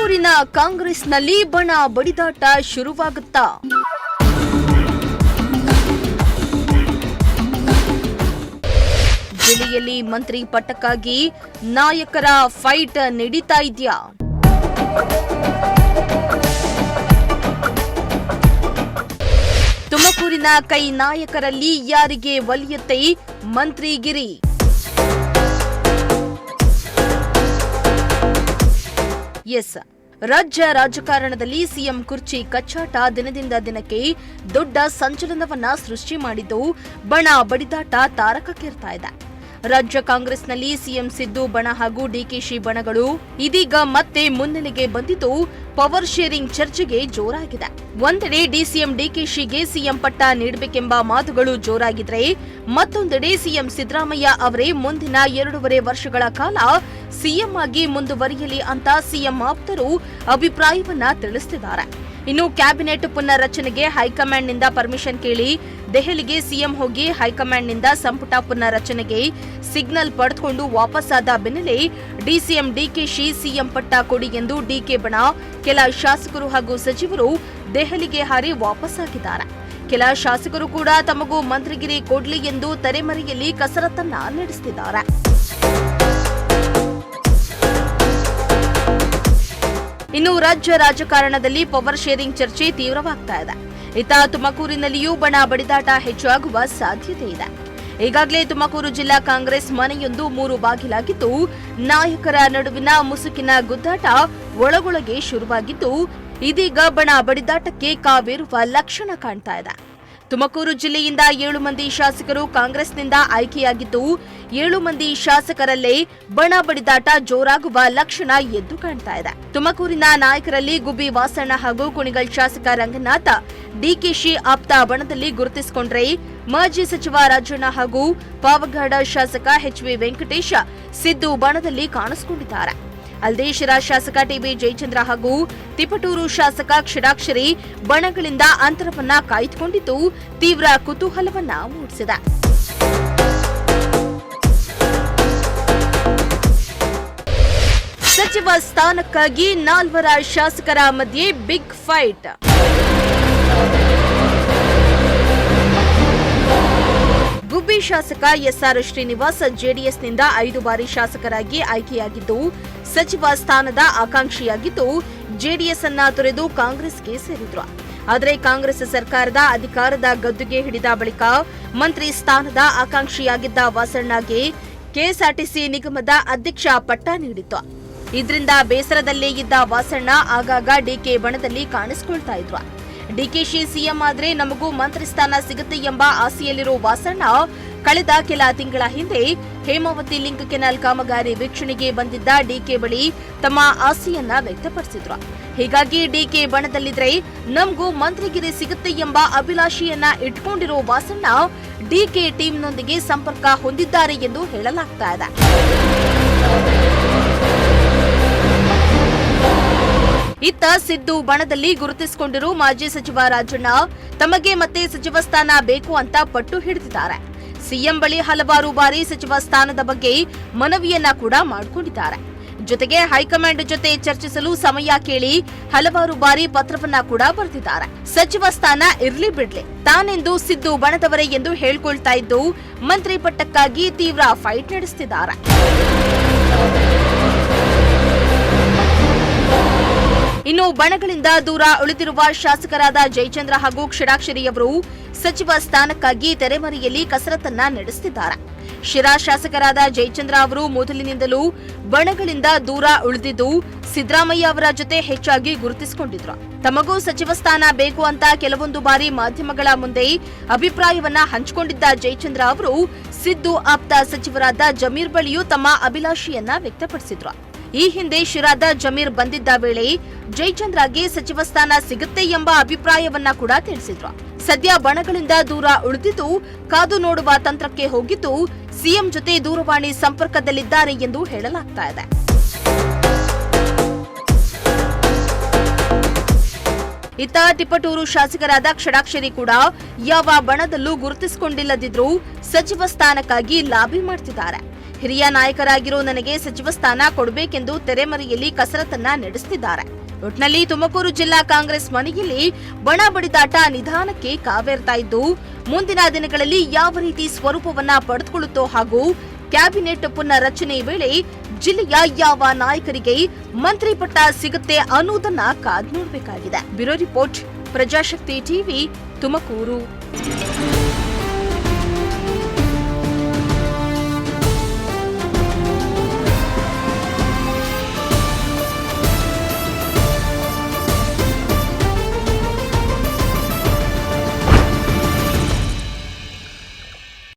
ತುಮಕೂರಿನ ಕಾಂಗ್ರೆಸ್ನಲ್ಲಿ ಬಣ ಬಡಿದಾಟ ಶುರುವಾಗುತ್ತಾ? ಜಿಲ್ಲೆಯಲ್ಲಿ ಮಂತ್ರಿ ಪಟ್ಟಕ್ಕಾಗಿ ನಾಯಕರ ಫೈಟ್ ನಡೀತಾ ಇದೆಯಾ? ತುಮಕೂರಿನ ಕೈ ನಾಯಕರಲ್ಲಿ ಯಾರಿಗೆ ಒಲಿಯುತ್ತೆ ಮಂತ್ರಿಗಿರಿ? ಎಸ್, ರಾಜ್ಯ ರಾಜಕಾರಣದಲ್ಲಿ ಸಿಎಂ ಕುರ್ಚಿ ಕಚ್ಚಾಟ ದಿನದಿಂದ ದಿನಕ್ಕೆ ದೊಡ್ಡ ಸಂಚಲನವನ್ನ ಸೃಷ್ಟಿ ಮಾಡಿದ್ದು ಬಣ ಬಡಿದಾಟ ತಾರಕಕ್ಕೇರ್ತಾ ಇದೆ. ರಾಜ್ಯ ಕಾಂಗ್ರೆಸ್ನಲ್ಲಿ ಸಿಎಂ ಸಿದ್ದು ಬಣ ಹಾಗೂ ಡಿಕೆಶಿ ಬಣಗಳು ಇದೀಗ ಮತ್ತೆ ಮುನ್ನೆಲೆಗೆ ಬಂದಿದ್ದು ಪವರ್ ಶೇರಿಂಗ್ ಚರ್ಚೆಗೆ ಜೋರಾಗಿದೆ. ಒಂದೆಡೆ ಡಿಸಿಎಂ ಡಿಕೆಶಿಗೆ ಸಿಎಂ ಪಟ್ಟ ನೀಡಬೇಕೆಂಬ ಮಾತುಗಳು ಜೋರಾಗಿದ್ರೆ, ಮತ್ತೊಂದೆಡೆ ಸಿಎಂ ಸಿದ್ದರಾಮಯ್ಯ ಅವರೇ ಮುಂದಿನ 2.5 ವರ್ಷಗಳ ಕಾಲ ಸಿಎಂ ಆಗಿ ಮುಂದುವರಿಯಲಿ ಅಂತ ಸಿಎಂ ಆಪ್ತರು ಅಭಿಪ್ರಾಯವನ್ನ ತಿಳಿಸುತ್ತಿದ್ದಾರೆ. ಇನ್ನು ಕ್ಯಾಬಿನೆಟ್ ಪುನರ್ರಚನೆಗೆ ಹೈಕಮಾಂಡ್ನಿಂದ ಪರ್ಮಿಷನ್ ಕೇಳಿ ದೆಹಲಿಗೆ ಸಿಎಂ ಹೋಗಿ ಹೈಕಮಾಂಡ್ನಿಂದ ಸಂಪುಟ ಪುನರ್ರಚನೆಗೆ ಸಿಗ್ನಲ್ ಪಡೆದುಕೊಂಡು ವಾಪಸ್ಸಾದ ಬೆನ್ನಲ್ಲೇ ಡಿಸಿಎಂ ಡಿಕೆಶಿ ಸಿಎಂ ಪಟ್ಟ ಕೊಡಿ ಎಂದು ಡಿಕೆ ಬಣ ಕೆಲ ಶಾಸಕರು ಹಾಗೂ ಸಚಿವರು ದೆಹಲಿಗೆ ಹಾರಿ ವಾಪಸ್ಸಾಗಿದ್ದಾರೆ. ಕೆಲ ಶಾಸಕರು ಕೂಡ ತಮಗೂ ಮಂತ್ರಿಗಿರಿ ಕೊಡ್ಲಿ ಎಂದು ತೆರೆಮರೆಯಲ್ಲಿ ಕಸರತ್ತನ್ನ ನಡೆಸುತ್ತಿದ್ದಾರೆ. ಇನ್ನು ರಾಜ್ಯ ರಾಜಕಾರಣದಲ್ಲಿ ಪವರ್ ಶೇರಿಂಗ್ ಚರ್ಚೆ ತೀವ್ರವಾಗ್ತಾ ಇದೆ. ಇತ್ತ ತುಮಕೂರಿನಲ್ಲಿಯೂ ಬಣ ಬಡಿದಾಟ ಹೆಚ್ಚಾಗುವ ಸಾಧ್ಯತೆ ಇದೆ. ಈಗಾಗಲೇ ತುಮಕೂರು ಜಿಲ್ಲಾ ಕಾಂಗ್ರೆಸ್ ಮನೆಯೊಂದು 3 ಬಾಗಿಲಾಗಿದ್ದು, ನಾಯಕರ ನಡುವಿನ ಮುಸುಕಿನ ಗುದ್ದಾಟ ಒಳಗೊಳಗೆ ಶುರುವಾಗಿದ್ದು, ಇದೀಗ ಬಣ ಬಡಿದಾಟಕ್ಕೆ ಕಾವೇರುವ ಲಕ್ಷಣ ಕಾಣ್ತಾ ಇದೆ. ತುಮಕೂರು ಜಿಲ್ಲೆಯಿಂದ 7 ಮಂದಿ ಶಾಸಕರು ಕಾಂಗ್ರೆಸ್ನಿಂದ ಆಯ್ಕೆಯಾಗಿದ್ದು, 7 ಮಂದಿ ಶಾಸಕರಲ್ಲೇ ಬಣ ಬಡಿದಾಟ ಜೋರಾಗುವ ಲಕ್ಷಣ ಎದ್ದು ಕಾಣ್ತಾ ಇದೆ. ತುಮಕೂರಿನ ನಾಯಕರಲ್ಲಿ ಗುಬ್ಬಿ ವಾಸಣ್ಣ ಹಾಗೂ ಕುಣಿಗಲ್ ಶಾಸಕ ರಂಗನಾಥ ಡಿಕೆಶಿ ಆಪ್ತ ಬಣದಲ್ಲಿ ಗುರುತಿಸಿಕೊಂಡ್ರೆ, ಮಾಜಿ ಸಚಿವ ರಾಜಣ್ಣ ಹಾಗೂ ಪಾವಗಡ ಶಾಸಕ ಎಚ್.ವಿ. ವೆಂಕಟೇಶ ಸಿದ್ದು ಬಣದಲ್ಲಿ ಕಾಣಿಸಿಕೊಂಡಿದ್ದಾರೆ. ಅಲ್ಲದೆ ಶಿರಾ ಶಾಸಕ ಟಿಬಿ ಜಯಚಂದ್ರ ಹಾಗೂ ತಿಪಟೂರು ಶಾಸಕ ಕ್ಷಡಾಕ್ಷರಿ ಬಣಗಳಿಂದ ಅಂತರವನ್ನ ಕಾಯ್ದುಕೊಂಡಿದ್ದು ತೀವ್ರ ಕುತೂಹಲವನ್ನ ಮೂಡಿಸಿದೆ. ಸಚಿವ ಸ್ಥಾನಕ್ಕಾಗಿ 4 ಶಾಸಕರ ಮಧ್ಯೆ ಬಿಗ್ ಫೈಟ್. ಗುಬ್ಬಿ ಶಾಸಕ ಎಸ್ಆರ್ ಶ್ರೀನಿವಾಸ್ ಜೆಡಿಎಸ್ನಿಂದ 5 ಬಾರಿ ಶಾಸಕರಾಗಿ ಆಯ್ಕೆಯಾಗಿದ್ದು, ಸಚಿವ ಸ್ಥಾನದ ಆಕಾಂಕ್ಷಿಯಾಗಿದ್ದು, ಜೆಡಿಎಸ್ ಅನ್ನ ತೊರೆದು ಕಾಂಗ್ರೆಸ್ಗೆ ಸೇರಿದ್ರು. ಆದರೆ ಕಾಂಗ್ರೆಸ್ ಸರ್ಕಾರದ ಅಧಿಕಾರದ ಗದ್ದುಗೆ ಹಿಡಿದ ಬಳಿಕ ಮಂತ್ರಿ ಸ್ಥಾನದ ಆಕಾಂಕ್ಷಿಯಾಗಿದ್ದ ವಾಸಣ್ಣಗೆ ಕೆಎಸ್ಆರ್ಟಿಸಿ ನಿಗಮದ ಅಧ್ಯಕ್ಷ ಪಟ್ಟ ನೀಡಿತ್ತು. ಇದರಿಂದ ಬೇಸರದಲ್ಲೇ ಇದ್ದ ವಾಸಣ್ಣ ಆಗಾಗ ಡಿಕೆ ಬಣದಲ್ಲಿ ಕಾಣಿಸಿಕೊಳ್ತಾ ಇದ್ರು. ಡಿಕೆಶಿ ಸಿಎಂ ಆದ್ರೆ ನಮಗೂ ಮಂತ್ರಿ ಸ್ಥಾನ ಸಿಗುತ್ತೆ ಎಂಬ ಆಸೆಯಲ್ಲಿರೋ ವಾಸಣ್ಣ ಕಳೆದ ಕೆಲ ತಿಂಗಳ ಹಿಂದೆ ಹೇಮಾವತಿ ಲಿಂಕ್ ಕೆನಾಲ್ ಕಾಮಗಾರಿ ವೀಕ್ಷಣೆಗೆ ಬಂದಿದ್ದ ಡಿಕೆ ಬಳಿ ತಮ್ಮ ಆಸೆಯನ್ನ ವ್ಯಕ್ತಪಡಿಸಿದ್ರು. ಹೀಗಾಗಿ ಡಿಕೆ ಬಣದಲ್ಲಿದ್ರೆ ನಮಗೂ ಮಂತ್ರಿಗಿರಿ ಸಿಗುತ್ತೆ ಎಂಬ ಅಭಿಲಾಷೆಯನ್ನ ಇಟ್ಕೊಂಡಿರೋ ವಾಸಣ್ಣ ಡಿಕೆ ಟೀಮ್ನೊಂದಿಗೆ ಸಂಪರ್ಕ ಹೊಂದಿದ್ದಾರೆ ಎಂದು ಹೇಳಲಾಗ್ತಾ ಇದೆ. ಇತ್ತ ಸಿದ್ದು ಬಣದಲ್ಲಿ ಗುರುತಿಸಿಕೊಂಡಿರುವ ಮಾಜಿ ಸಚಿವ ರಾಜಣ್ಣ ತಮಗೆ ಮತ್ತೆ ಸಚಿವ ಸ್ಥಾನ ಬೇಕು ಅಂತ ಪಟ್ಟು ಹಿಡಿದಿದ್ದಾರೆ. ಸಿಎಂ ಬಳಿ ಹಲವಾರು ಬಾರಿ ಸಚಿವ ಸ್ಥಾನದ ಬಗ್ಗೆ ಮನವಿಯನ್ನ ಕೂಡ ಮಾಡಿಕೊಂಡಿದ್ದಾರೆ. ಜೊತೆಗೆ ಹೈಕಮಾಂಡ್ ಜೊತೆ ಚರ್ಚಿಸಲು ಸಮಯ ಕೇಳಿ ಹಲವಾರು ಬಾರಿ ಪತ್ರವನ್ನ ಕೂಡ ಬರೆದಿದ್ದಾರೆ. ಸಚಿವ ಸ್ಥಾನ ಇರ್ಲಿ ಬಿಡ್ಲಿ, ತಾನೆಂದು ಸಿದ್ದು ಬಣದವರೇ ಎಂದು ಹೇಳ್ಕೊಳ್ತಾ ಇದ್ದು ಮಂತ್ರಿ ಪಟ್ಟಕ್ಕಾಗಿ ತೀವ್ರ ಫೈಟ್ ನಡೆಸುತ್ತಿದ್ದಾರೆ. ಇನ್ನು ಬಣಗಳಿಂದ ದೂರ ಉಳಿದಿರುವ ಶಾಸಕರಾದ ಜಯಚಂದ್ರ ಹಾಗೂ ಕ್ಷಡಾಕ್ಷರಿಯವರು ಸಚಿವ ಸ್ಥಾನಕ್ಕಾಗಿ ತೆರೆಮರೆಯಲ್ಲಿ ಕಸರತ್ತನ್ನ ನಡೆಸುತ್ತಿದ್ದಾರೆ. ಶಿರಾ ಶಾಸಕರಾದ ಜಯಚಂದ್ರ ಅವರು ಮೊದಲಿನಿಂದಲೂ ಬಣಗಳಿಂದ ದೂರ ಉಳಿದಿದ್ದು ಸಿದ್ದರಾಮಯ್ಯ ಅವರ ಜೊತೆ ಹೆಚ್ಚಾಗಿ ಗುರುತಿಸಿಕೊಂಡಿದ್ರು. ತಮಗೂ ಸಚಿವ ಸ್ಥಾನ ಬೇಕು ಅಂತ ಕೆಲವೊಂದು ಬಾರಿ ಮಾಧ್ಯಮಗಳ ಮುಂದೆ ಅಭಿಪ್ರಾಯವನ್ನ ಹಂಚಿಕೊಂಡಿದ್ದ ಜಯಚಂದ್ರ ಅವರು ಸಿದ್ದು ಆಪ್ತ ಸಚಿವರಾದ ಜಮೀರ್ ಬಳಿಯೂ ತಮ್ಮ ಅಭಿಲಾಷೆಯನ್ನ ವ್ಯಕ್ತಪಡಿಸಿದ್ರು. ಈ ಹಿಂದೆ ಶಿರಾದ ಜಮೀರ್ ಬಂದಿದ್ದ ವೇಳೆ ಜಯಚಂದ್ರಗೆ ಸಚಿವ ಸ್ಥಾನ ಸಿಗುತ್ತೆ ಎಂಬ ಅಭಿಪ್ರಾಯವನ್ನ ಕೂಡ ತಿಳಿಸಿದ್ರು. ಸದ್ಯ ಬಣಗಳಿಂದ ದೂರ ಉಳಿದಿದ್ದು ಕಾದು ನೋಡುವ ತಂತ್ರಕ್ಕೆ ಹೋಗಿದ್ದು ಸಿಎಂ ಜೊತೆ ದೂರವಾಣಿ ಸಂಪರ್ಕದಲ್ಲಿದ್ದಾರೆ ಎಂದು ಹೇಳಲಾಗ್ತಾ ಇದೆ. ಇತ್ತ ತಿಪಟೂರು ಶಾಸಕರಾದ ಕ್ಷಡಾಕ್ಷರಿ ಕೂಡ ಯಾವ ಬಣದಲ್ಲೂ ಗುರುತಿಸಿಕೊಂಡಿಲ್ಲದಿದ್ರೂ ಸಚಿವ ಸ್ಥಾನಕ್ಕಾಗಿ ಲಾಬಿ ಮಾಡ್ತಿದ್ದಾರೆ. ಹಿರಿಯ ನಾಯಕರಾಗಿರೋ ನನಗೆ ಸಚಿವ ಸ್ಥಾನ ಕೊಡಬೇಕೆಂದು ತೆರೆಮರೆಯಲ್ಲಿ ಕಸರತ್ತನ್ನ ನಡೆಸುತ್ತಿದ್ದಾರೆ. ಒಟ್ನಲ್ಲಿ ತುಮಕೂರು ಜಿಲ್ಲಾ ಕಾಂಗ್ರೆಸ್ ಮನೆಯಲ್ಲಿ ಬಣ ಬಡಿದಾಟ ನಿಧಾನಕ್ಕೆ ಕಾವೇರ್ತಾ ಇದ್ದು, ಮುಂದಿನ ದಿನಗಳಲ್ಲಿ ಯಾವ ರೀತಿ ಸ್ವರೂಪವನ್ನ ಪಡೆದುಕೊಳ್ಳುತ್ತೋ ಹಾಗೂ ಕ್ಯಾಬಿನೆಟ್ ಪುನರ್ ರಚನೆ ವೇಳೆ ಜಿಲ್ಲೆಯ ಯಾವ ನಾಯಕರಿಗೆ ಮಂತ್ರಿ ಪಟ್ಟ ಸಿಗುತ್ತೆ ಅನ್ನೋದನ್ನ ಕಾದು ನೋಡಬೇಕಾಗಿದೆ. Bureau report, Prajashakti TV, Tumakuru.